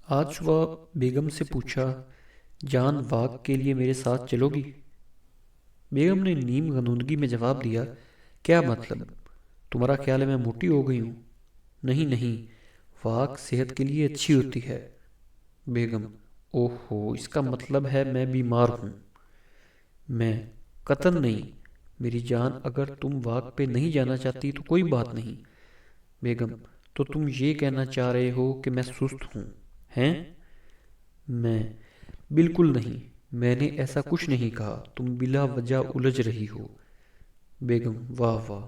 آج صبح بیگم سے پوچھا، جان واک کے لیے میرے ساتھ چلو گی؟ بیگم نے نیم غنودگی میں جواب دیا، کیا مطلب؟ تمہارا خیال ہے میں موٹی ہو گئی ہوں؟ نہیں نہیں، واک صحت کے لیے اچھی ہوتی ہے۔ بیگم: اوہو، اس کا مطلب ہے میں بیمار ہوں؟ میں: قطعاً نہیں میری جان، اگر تم واک پہ نہیں جانا چاہتی تو کوئی بات نہیں۔ بیگم: تو تم یہ کہنا چاہ رہے ہو کہ میں سست ہوں، ہیں؟ میں: بالکل نہیں، میں نے ایسا کچھ نہیں کہا، تم بلا وجہ الجھ رہی ہو۔ بیگم: واہ واہ،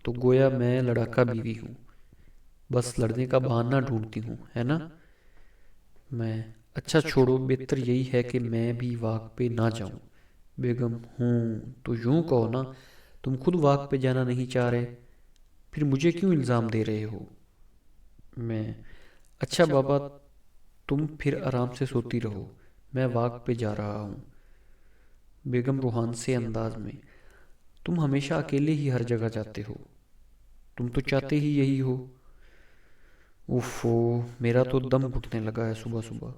تو گویا میں لڑاکا بیوی ہوں، بس لڑنے کا بہانہ ڈھونڈتی ہوں، ہے نا؟ میں: اچھا چھوڑو، بہتر یہی ہے کہ میں بھی واک پہ نہ جاؤں۔ بیگم: تو یوں کہو نا، تم خود واک پہ جانا نہیں چاہ رہے، پھر مجھے کیوں الزام دے رہے ہو؟ میں: اچھا بابا، تم پھر آرام سے سوتی رہو، میں واک پہ جا رہا ہوں۔ بیگم روحان سے انداز میں: تم ہمیشہ اکیلے ہی ہر جگہ جاتے ہو، تم تو چاہتے ہی یہی ہو۔ اوفو، میرا تو دم گھٹنے لگا ہے صبح صبح۔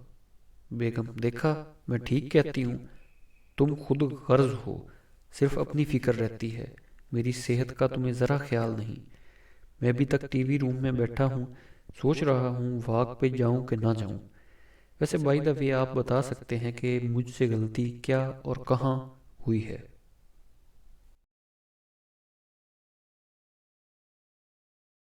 بیگم: دیکھا، میں ٹھیک کہتی ہوں، تم خود غرض ہو، صرف اپنی فکر رہتی ہے، میری صحت کا تمہیں ذرا خیال نہیں۔ میں ابھی تک ٹی وی روم میں بیٹھا ہوں، سوچ رہا ہوں واک پہ جاؤں کہ نہ جاؤں۔ ویسے بائی دا وے، آپ بتا سکتے ہیں کہ مجھ سے غلطی کیا اور کہاں ہوئی ہے؟